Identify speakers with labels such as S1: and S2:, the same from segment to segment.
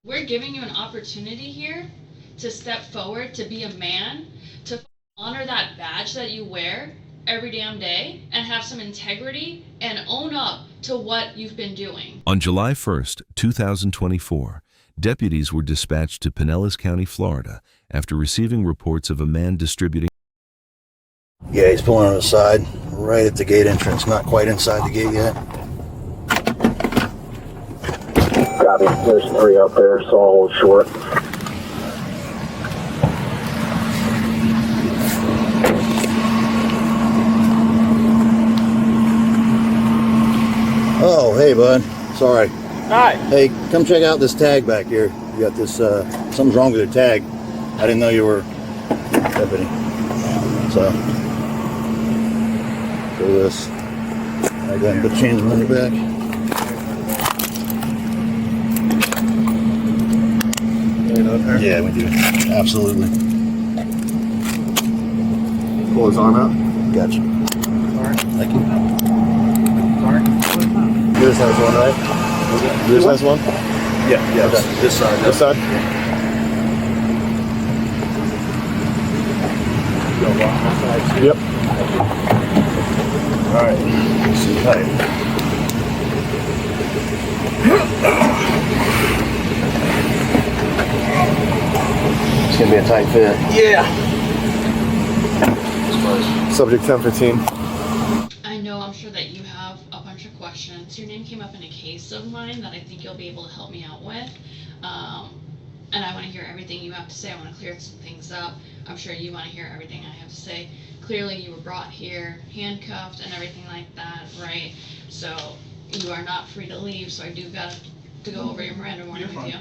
S1: We're giving you an opportunity here to step forward, to be a man, to honor that badge that you wear every damn day, and have some integrity and own up to what you've been doing.
S2: On July 1st, 2024, deputies were dispatched to Pinellas County, Florida, after receiving reports of a man distributing.
S3: Yeah, he's pulling on the side, right at the gate entrance, not quite inside the gate yet.
S4: Copy. There's 3 up there, so I'll hold short.
S3: Oh, hey, bud. Sorry.
S4: Hi.
S3: Hey, come check out this tag back here. You got this, something's wrong with your tag. I didn't know you were deputy. So, for this. I go ahead and put the chains on your back. Yeah, we do. Absolutely.
S4: Pull his arm out.
S3: Gotcha. Thank you.
S4: Yours has one, right? Yours has one?
S3: Yeah.
S4: Okay.
S3: This side.
S4: This side? Yep.
S3: All right. Sit tight. It's gonna be a tight fit.
S4: Yeah. Subject 1015.
S1: I know, I'm sure that you have a bunch of questions. Your name came up in a case of mine that I think you'll be able to help me out with. And I want to hear everything you have to say. I want to clear some things up. I'm sure you want to hear everything I have to say. Clearly you were brought here handcuffed and everything like that, right? So you are not free to leave, so I do got to go over your Miranda warning with you.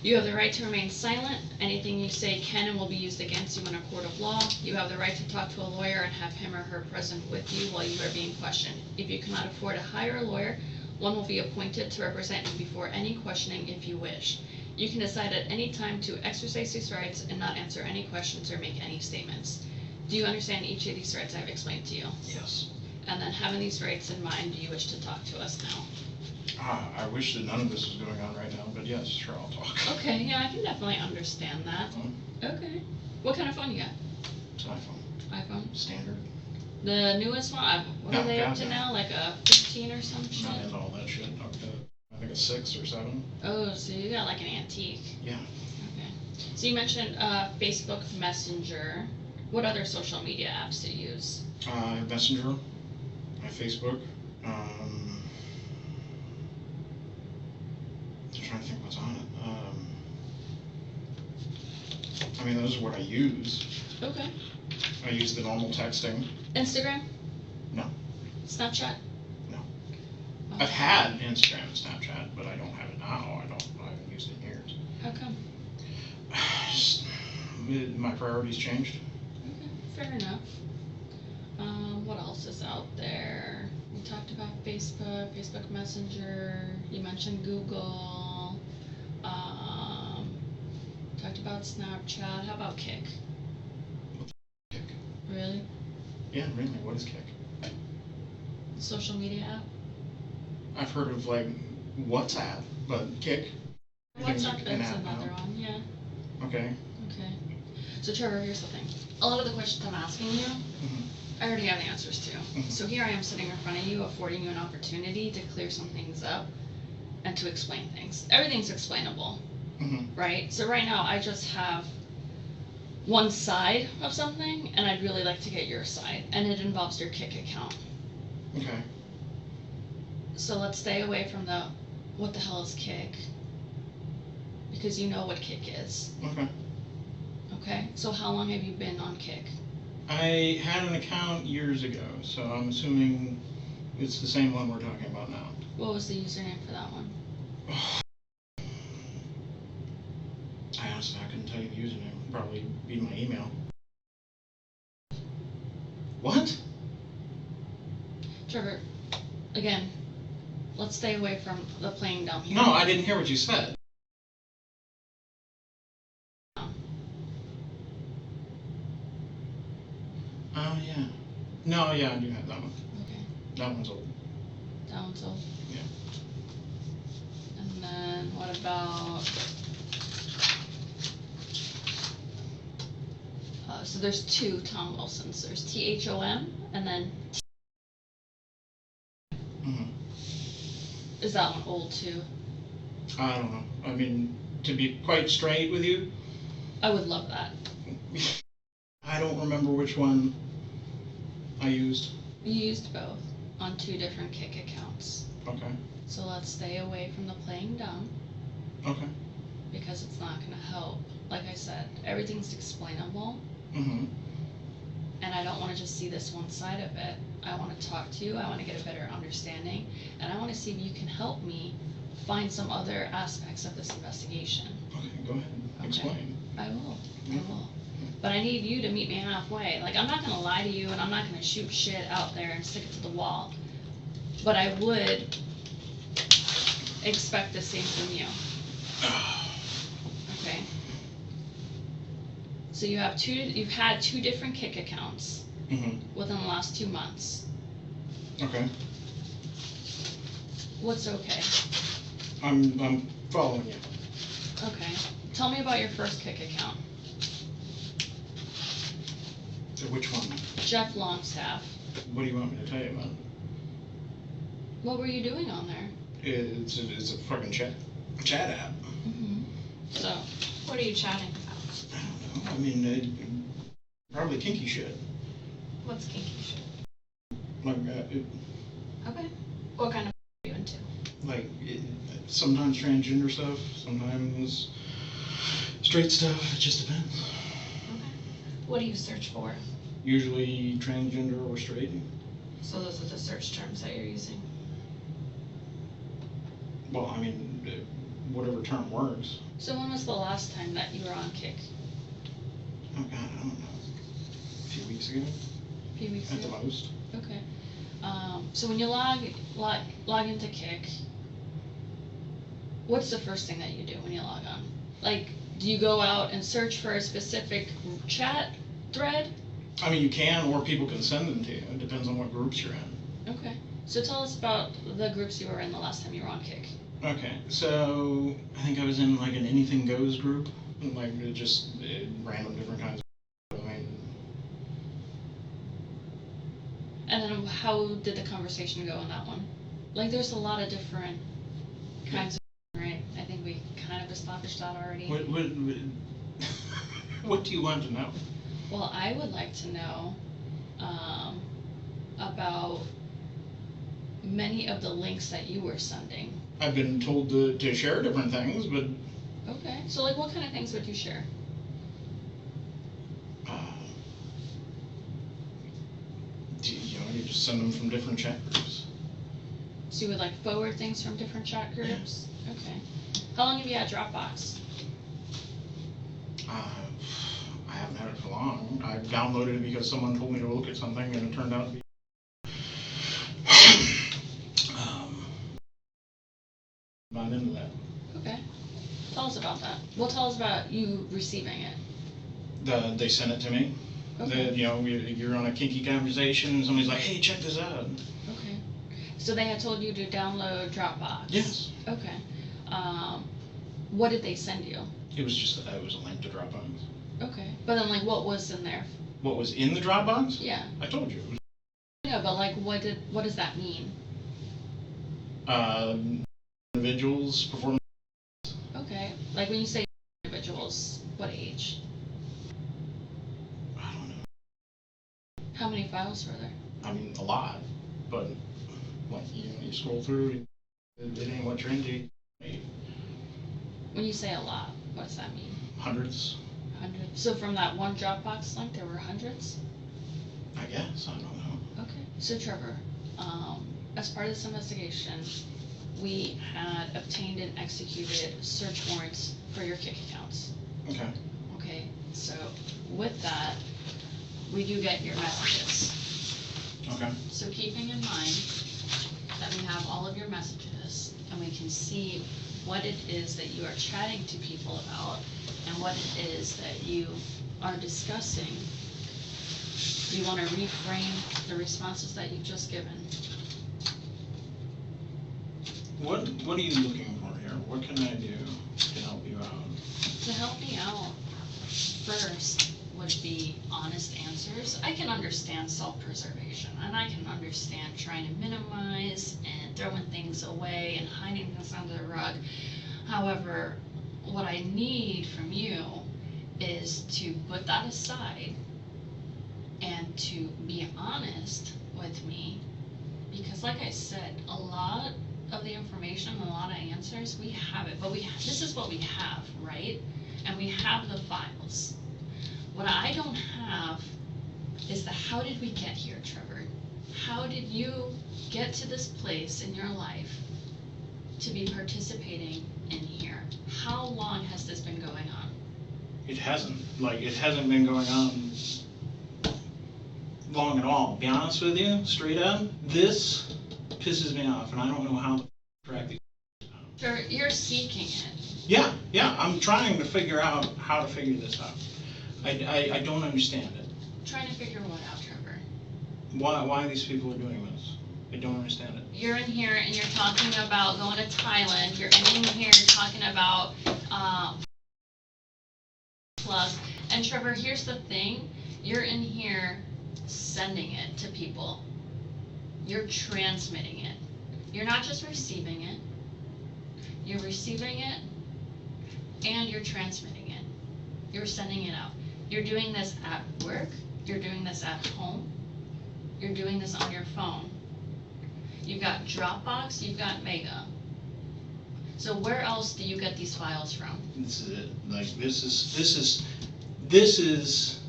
S1: You have the right to remain silent. Anything you say can and will be used against you in a court of law. You have the right to talk to a lawyer and have him or her present with you while you are being questioned. If you cannot afford to hire a lawyer, one will be appointed to represent you before any questioning if you wish. You can decide at any time to exercise these rights and not answer any questions or make any statements. Do you understand each of these rights I've explained to you?
S5: Yes.
S1: And then having these rights in mind, do you wish to talk to us now?
S5: I wish that none of this was going on right now, but yes, sure, I'll talk.
S1: Okay, yeah, I can definitely understand that. Okay. What kind of phone you got?
S5: It's an iPhone.
S1: iPhone?
S5: Standard.
S1: The newest one? What
S5: No,
S1: are they up
S5: God,
S1: to
S5: no.
S1: now? Like a 15 or some shit?
S5: Not into all that shit. Up to, I think it's 6 or 7.
S1: Oh, so you got like an antique.
S5: Yeah.
S1: Okay. So you mentioned Facebook Messenger. What other social media apps do you use?
S5: I have Messenger. I have Facebook. I'm trying to think what's on it. I mean, those are what I use.
S1: Okay.
S5: I use the normal texting.
S1: Instagram?
S5: No.
S1: Snapchat?
S5: No.
S1: Okay.
S5: I've had Instagram and Snapchat, but I don't have it now. I haven't used it in years.
S1: How come?
S5: Just, my priorities changed.
S1: Okay, fair enough. What else is out there? We talked about Facebook, Facebook Messenger. You mentioned Google. Talked about Snapchat. How about Kick?
S5: Kick.
S1: Really?
S5: Yeah, really. What is Kick?
S1: Social media app?
S5: I've heard of like WhatsApp, but Kick.
S1: WhatsApp
S5: an
S1: is
S5: app
S1: another
S5: now.
S1: one, yeah.
S5: Okay.
S1: Okay. So Trevor, here's the thing. A lot of the questions I'm asking you, I already have the answers to. So here I am sitting in front of you, affording you an opportunity to clear some things up and to explain things. Everything's explainable, right? So right now I just have one side of something, and I'd really like to get your side, and it involves your Kick account.
S5: Okay.
S1: So let's stay away from the what the hell is Kick, because you know what Kick is.
S5: Okay.
S1: Okay, so how long have you been on Kick?
S5: I had an account years ago, so I'm assuming it's the same one we're talking about now.
S1: What was the username for that one?
S5: I honestly couldn't tell you the username. It'd probably be my email. What?
S1: Trevor, again, let's stay away from the playing dumb here.
S5: No, I didn't hear what you said. Oh, yeah. No, yeah, I do have that one.
S1: Okay,
S5: That one's old.
S1: that one's old.
S5: Yeah.
S1: And then what about, so there's two Tom Wilsons. There's THOM and then
S5: Mhm.
S1: is that one old too?
S5: I don't know. I mean, to be quite straight with you,
S1: I would love that.
S5: I don't remember which one I used.
S1: You used both on two different kick accounts.
S5: Okay.
S1: So let's stay away from the playing dumb
S5: Okay.
S1: because it's not going to help. Like I said, everything's explainable,
S5: Mm-hmm.
S1: and I don't want to just see this one side of it. I want to talk to you. I want to get a better understanding, and I want to see if you can help me find some other aspects of this investigation.
S5: Okay, go ahead.
S1: Okay.
S5: Explain.
S1: I will.
S5: Yeah.
S1: I will. But I need you to meet me halfway. Like, I'm not going to lie to you, and I'm not going to shoot shit out there and stick it to the wall. But I would expect the same from you. Okay. So you've had two different kick accounts
S5: Mm-hmm.
S1: within the last 2 months.
S5: Okay.
S1: What's okay?
S5: I'm following you.
S1: Okay. Tell me about your first kick account.
S5: Which one?
S1: Jeff Longstaff.
S5: What do you want me to tell you about?
S1: What were you doing on there?
S5: It's a fucking chat app.
S1: Mm-hmm. So, what are you chatting about?
S5: I don't know. I mean, probably kinky shit.
S1: What's kinky shit?
S5: Like,
S1: Okay. What kind of are you into?
S5: sometimes transgender stuff, sometimes straight stuff. It just depends.
S1: Okay. What do you search for?
S5: Usually transgender or straight.
S1: So those are the search terms that you're using.
S5: Well, I mean, whatever term works.
S1: So when was the last time that you were on Kick?
S5: Oh God, I don't know. A few weeks ago,
S1: A few weeks
S5: at the
S1: ago?
S5: most.
S1: Okay. So when you log into Kick, what's the first thing that you do when you log on? Like, do you go out and search for a specific chat thread?
S5: I mean, you can, or people can send them to you. It depends on what groups you're in.
S1: Okay. So tell us about the groups you were in the last time you were on Kick.
S5: Okay, so I think I was in like an Anything Goes group, like just random different kinds of. I mean,
S1: And then how did the conversation go in that one? Like, there's a lot of different kinds of, right? I think we kind of established that already.
S5: what do you want to know?
S1: Well, I would like to know about many of the links that you were sending.
S5: I've been told to share different things, but
S1: Okay. So, like, what kind of things would you share?
S5: you just send them from different chat groups.
S1: So you would, like, forward things from different chat groups? Okay. How long have you had Dropbox?
S5: I haven't had it for long. I downloaded it because someone told me to look at something, and it turned out to be. Not into that.
S1: Okay. Tell us about that. Well, tell us about you receiving it.
S5: They sent it to me.
S1: Okay.
S5: You're on a kinky conversation, and somebody's like, "Hey, check this out."
S1: Okay. So they had told you to download Dropbox?
S5: Yes.
S1: Okay. What did they send you?
S5: It was just it was a link to Dropbox.
S1: Okay. But then, like, what was in there?
S5: What was in the Dropbox?
S1: Yeah.
S5: I told you.
S1: Yeah, but, like, what does that mean?
S5: Individuals perform.
S1: Okay. Like, when you say individuals, what age?
S5: I don't know.
S1: How many files were there?
S5: I mean, a lot, but like you scroll through, it ain't what you're into.
S1: When you say a lot, what does that mean?
S5: Hundreds,
S1: Hundreds. So from that one Dropbox link, there were hundreds?
S5: I guess. I don't know.
S1: Okay. So Trevor, as part of this investigation, we had obtained and executed search warrants for your Kick accounts.
S5: Okay.
S1: Okay. So with that, we do get your messages.
S5: Okay.
S1: So keeping in mind that we have all of your messages and we can see what it is that you are chatting to people about and what it is that you are discussing, do you want to reframe the responses that you've just given?
S5: What are you looking for here? here. What can I do to help you out?
S1: To help me out, first would be honest answers. I can understand self-preservation, and I can understand trying to minimize and throwing things away and hiding things under the rug. However, what I need from you is to put that aside and to be honest with me, because like I said, a lot of the information, a lot of answers, we have it, but this is what we have, right? And we have the files. What I don't have is the how did we get here, Trevor? How did you get to this place in your life to be participating in here? How long has this been going on?
S5: It hasn't. It hasn't been going on long at all. Be honest with you, straight up, this pisses me off, and I don't know how to track these.
S1: Trevor, you're seeking it.
S5: Yeah, I'm trying to figure out how to figure this out. I don't understand it.
S1: Trying to figure what out, Trevor?
S5: Why these people are doing this? I don't understand it.
S1: You're in here and you're talking about going to Thailand. You're in here talking about plus. And Trevor, here's the thing. You're in here sending it to people. You're transmitting it. You're not just receiving it. You're receiving it and you're transmitting it. You're sending it out. You're doing this at work. You're doing this at home. You're doing this on your phone. You've got Dropbox, you've got Mega. So where else do you get these files from?
S5: This is it. This is,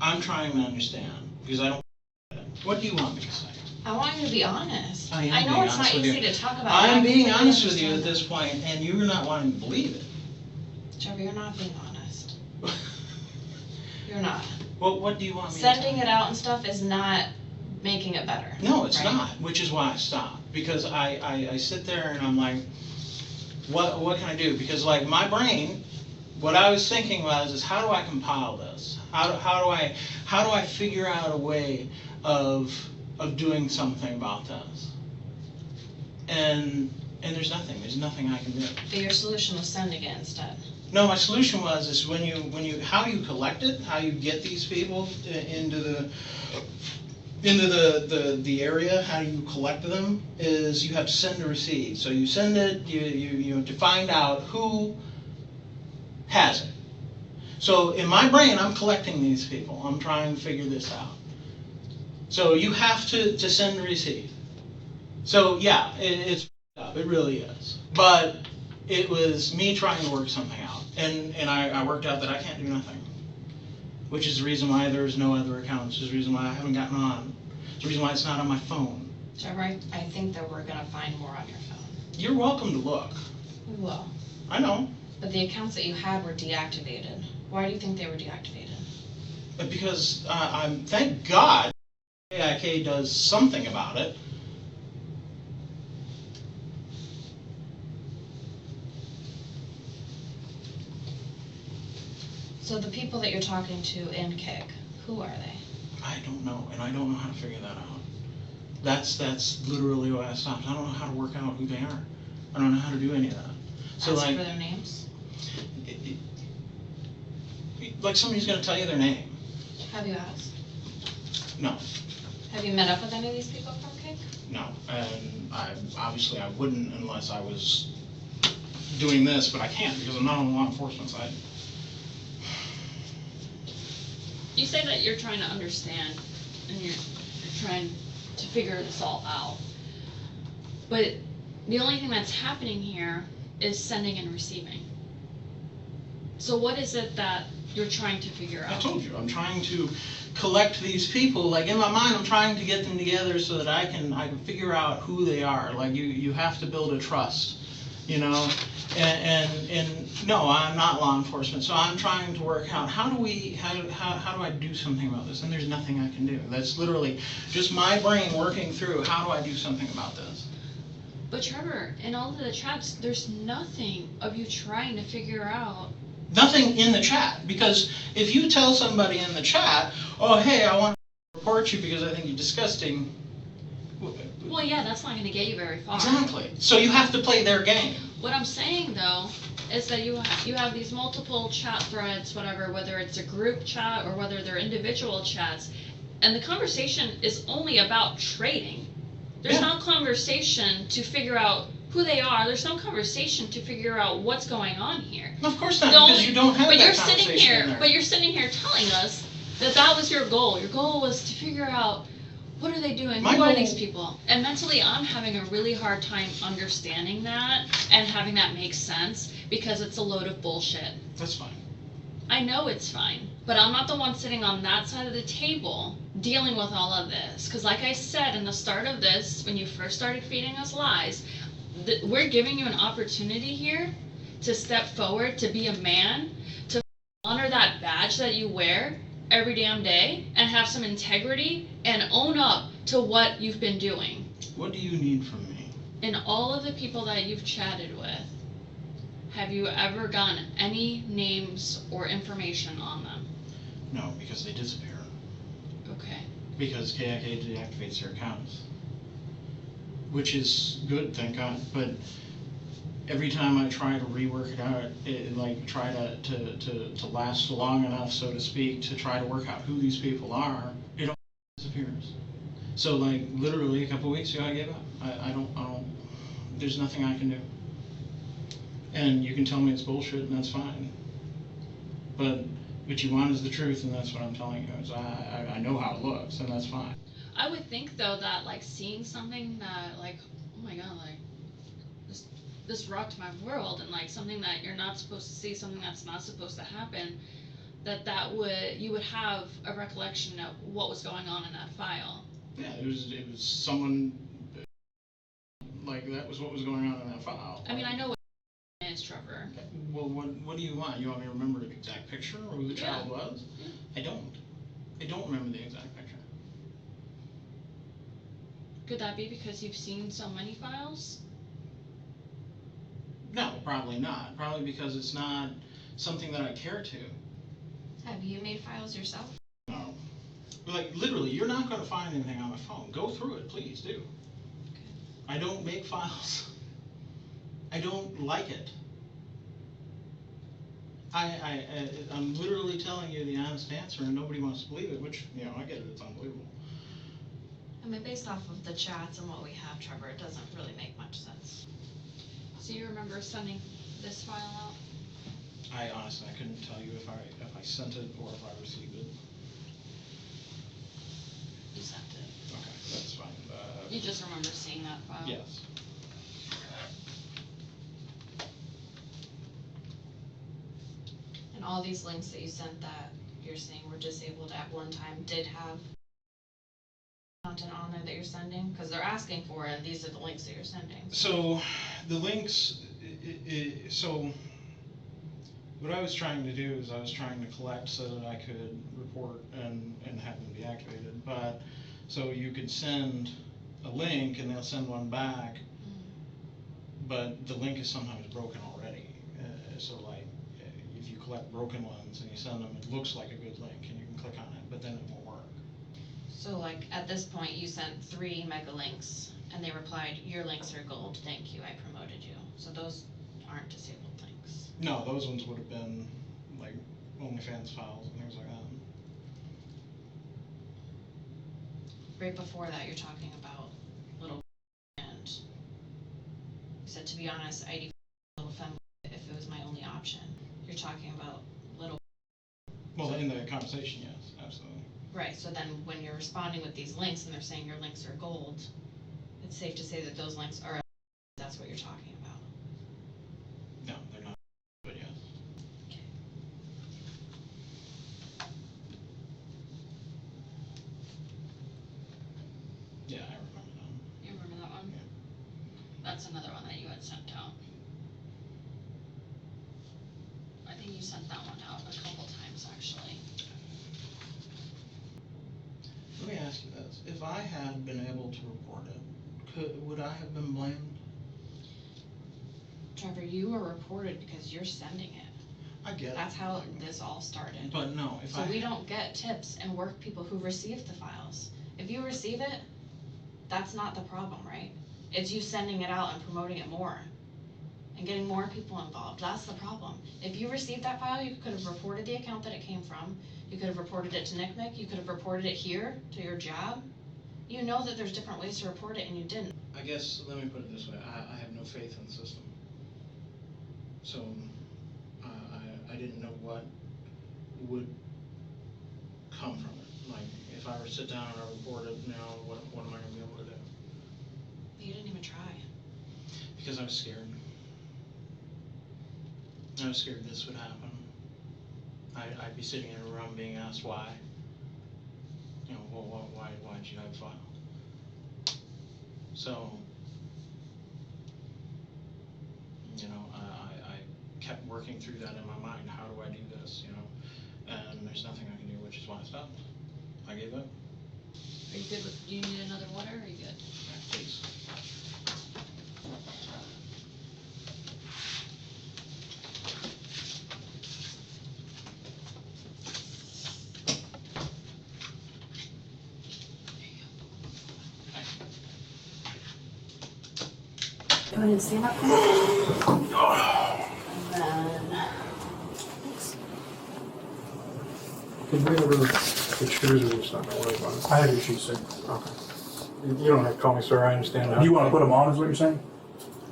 S5: I'm trying to understand, because I don't get it. What do you want me to say?
S1: I want you to be honest.
S5: I am
S1: I know
S5: being
S1: it's not
S5: honest with
S1: easy
S5: you.
S1: to talk about.
S5: I'm being honest with you at this point, and you're not wanting to believe it.
S1: Trevor, you're not being honest. You're not.
S5: Well, what do you want me to
S1: Sending
S5: say?
S1: it out and stuff is not making it better.
S5: No, it's
S1: right?
S5: not, which is why I stopped. Because I sit there and I'm like, what can I do? Because like my brain, what I was thinking is how do I compile this? How do I figure out a way of doing something about this? And there's nothing I can do.
S1: But your solution was sending it instead.
S5: No, my solution is when you how you collect it, how you get these people into the area, how you collect them, is you have to send a receipt. So you send it, you have to find out who has it. So in my brain, I'm collecting these people. I'm trying to figure this out. So you have to send a receipt. So yeah, it's up. It really is. But it was me trying to work something out. And I worked out that I can't do nothing. Which is the reason why there's no other accounts. It's the reason why I haven't gotten on. It's the reason why it's not on my phone.
S1: Trevor, I think that we're going to find more on your phone.
S5: You're welcome to look.
S1: We will.
S5: I know.
S1: But the accounts that you had were deactivated. Why do you think they were deactivated?
S5: But because thank God AIK does something about it.
S1: So the people that you're talking to in KIC, who are they?
S5: I don't know, and I don't know how to figure that out. That's literally why I stopped. I don't know how to work out who they are. I don't know how to do any of that. So
S1: Ask
S5: like,
S1: for their names?
S5: Like somebody's going to tell you their name.
S1: Have you asked?
S5: No.
S1: Have you met up with any of these people from KIC?
S5: No, and obviously I wouldn't unless I was doing this, but I can't because I'm not on the law enforcement side.
S1: You say that you're trying to understand and you're trying to figure this all out. But the only thing that's happening here is sending and receiving. So what is it that you're trying to figure out?
S5: I told you, I'm trying to collect these people. Like in my mind, I'm trying to get them together so that I can figure out who they are. Like you have to build a trust, you know. And no, I'm not law enforcement, so I'm trying to work out how do I do something about this? And there's nothing I can do. That's literally just my brain working through how do I do something about this.
S1: But Trevor, in all of the chats, there's nothing of you trying to figure out.
S5: Nothing in the chat, because if you tell somebody in the chat, oh hey, I want to report you because I think you're disgusting,
S1: Well, yeah, that's not gonna get you very far.
S5: Exactly. So you have to play their game.
S1: What I'm saying though, is that you have these multiple chat threads, whatever, whether it's a group chat or whether they're individual chats, and the conversation is only about trading. There's no conversation to figure out who they are. There's no conversation to figure out what's going on here.
S5: Of course not, because you don't have that conversation in there.
S1: But you're sitting here telling us that was your goal. Your goal was to figure out, what are they doing? Who are these people? And mentally, I'm having a really hard time understanding that and having that make sense because it's a load of bullshit.
S5: That's fine.
S1: I know it's fine, but I'm not the one sitting on that side of the table dealing with all of this. Because like I said in the start of this, when you first started feeding us lies, we're giving you an opportunity here to step forward, to be a man, to honor that badge that you wear every damn day and have some integrity and own up to what you've been doing.
S5: What do you need from me?
S1: In all of the people that you've chatted with, have you ever gotten any names or information on them?
S5: No, because they disappear.
S1: Okay.
S5: Because KIK deactivates their accounts. Which is good, thank God. But every time I try to rework it out, try to last long enough, so to speak, to try to work out who these people are, it all disappears. So literally a couple weeks ago I gave up. I don't, there's nothing I can do. And you can tell me it's bullshit and that's fine. But what you want is the truth, and that's what I'm telling you. Is I know how it looks, and that's fine.
S1: I would think though that seeing something that oh my god, this rocked my world, and something that you're not supposed to see, something that's not supposed to happen, you would have a recollection of what was going on in that file.
S5: Yeah, it was someone that was what was going on in that file.
S1: I mean, I know what it is, Trevor.
S5: Well, what do you want? You want me to remember the exact picture or who the child was? Yeah. I don't remember the exact picture.
S1: Could that be because you've seen so many files?
S5: No, probably not. Probably because it's not something that I care to.
S6: Have you made files yourself?
S5: No. Literally, you're not going to find anything on my phone. Go through it, please do.
S1: Okay.
S5: I don't make files. I don't like it. I'm literally telling you the honest answer, and nobody wants to believe it, which, I get it, it's unbelievable.
S6: I mean, based off of the chats and what we have, Trevor, it doesn't really make much sense.
S1: So you remember sending this file out?
S5: I honestly, I couldn't tell you if I sent it or if I received it.
S1: You sent it.
S5: Okay, that's fine.
S1: You just remember seeing that file?
S5: Yes.
S6: And all these links that you sent that you're saying were disabled at one time did have content on there that you're sending? Because they're asking for it, and these are the links that you're sending.
S5: So the links, so what I was trying to do is I was trying to collect so that I could report and have them deactivated. But so you could send a link and they'll send one back, but the link is sometimes broken already. So if you collect broken ones and you send them, it looks like a good link and you can click on it, but then it won't work.
S6: So at this point you sent 3 mega links and they replied, your links are gold, thank you, I promoted you. So those aren't disabled links.
S5: No, those ones would have been OnlyFans files and things like that.
S6: Right before that you're talking about little, and you said, to be honest, I'd even little femme if it was my only option. You're talking about little.
S5: Well, in the conversation, yes, absolutely.
S6: Right, so then when you're responding with these links and they're saying your links are gold, it's safe to say that those links are, that's what you're talking about.
S5: No, they're not, but yes.
S6: Okay.
S5: Yeah, I remember that.
S1: You remember that one?
S5: Yeah.
S1: That's another one that you had sent out. I think you sent that one out a couple times, actually.
S5: Let me ask you this. If I had been able to report it, would I have been blamed?
S6: Trevor, you were reported because you're sending it.
S5: I get it.
S6: That's how this all started.
S5: But no,
S6: So we don't get tips and work people who receive the files. If you receive it, That's not the problem, right? It's you sending it out and promoting it more and getting more people involved. That's the problem. If you received that file, you could have reported the account that it came from. You could have reported it to NCMEC. You could have reported it here to your job. You know that there's different ways to report it and you didn't.
S5: I guess, let me put it this way, I have no faith in the system. So, I didn't know what would come from it. Like, if I were to sit down and I reported, what am I gonna be able to do?
S6: You didn't even try.
S5: Because I was scared. I was scared this would happen. I'd be sitting in a room being asked why. Well, why'd you have a file? So, I kept working through that in my mind. How do I do this, And there's nothing I can do, which is why I stopped. I gave up.
S1: Are you good with, do you need another water, or are you good?
S5: Yeah, please.
S7: Go ahead and stand up. And then,
S8: Did we ever get shoes, or we're just not gonna worry about it?
S9: I have your shoes, sir.
S8: Okay. You don't have to call me sir, I understand that.
S9: You want to put them on, is what you're saying?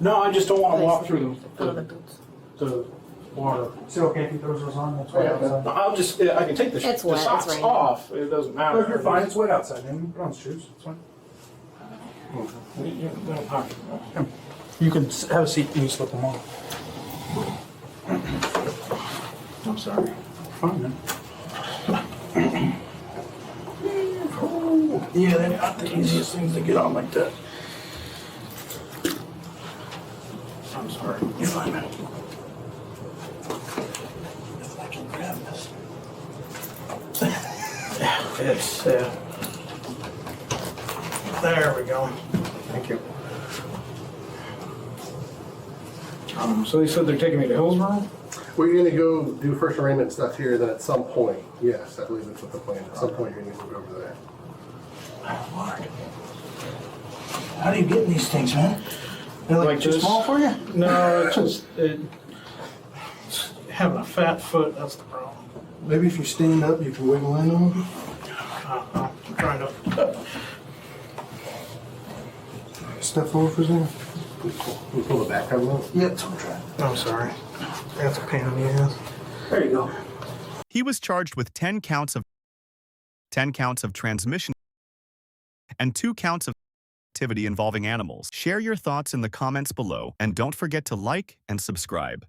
S8: No, I just don't want to walk through
S7: fill the boots.
S8: the water.
S9: Is it okay if he throws those on? That's wet outside.
S8: I'll just, I can take the
S7: It's wet, it's
S8: socks
S7: raining.
S8: off, it doesn't matter.
S9: No, you're fine. It's wet outside, man. Put on shoes. It's fine. You can have a seat and you slip them on.
S8: I'm sorry.
S9: Fine, man.
S8: Yeah, they're not the easiest things to get on like that. I'm sorry. You're fine, man. If I can grab this. It's, there we go. Thank you. So they said they're taking me to Hillsborough?
S10: We're gonna go do first arraignment stuff here, then at some point, yes, I believe that's what the plan is. At some point, you're gonna move over there.
S9: Lord. How do you get in these things, man? They're like too
S8: this?
S9: small for you?
S8: No, it's just having a fat foot, that's the problem.
S10: Maybe if you stand up, you can wiggle in on them.
S8: I'm trying to.
S10: Step forward for a second. We pull the back cover off.
S8: Yeah, that's what I'm trying. I'm sorry. That's a pain in the ass. There you go.
S11: He was charged with 10 counts of transmission and 2 counts of activity involving animals. Share your thoughts in the comments below and don't forget to like and subscribe.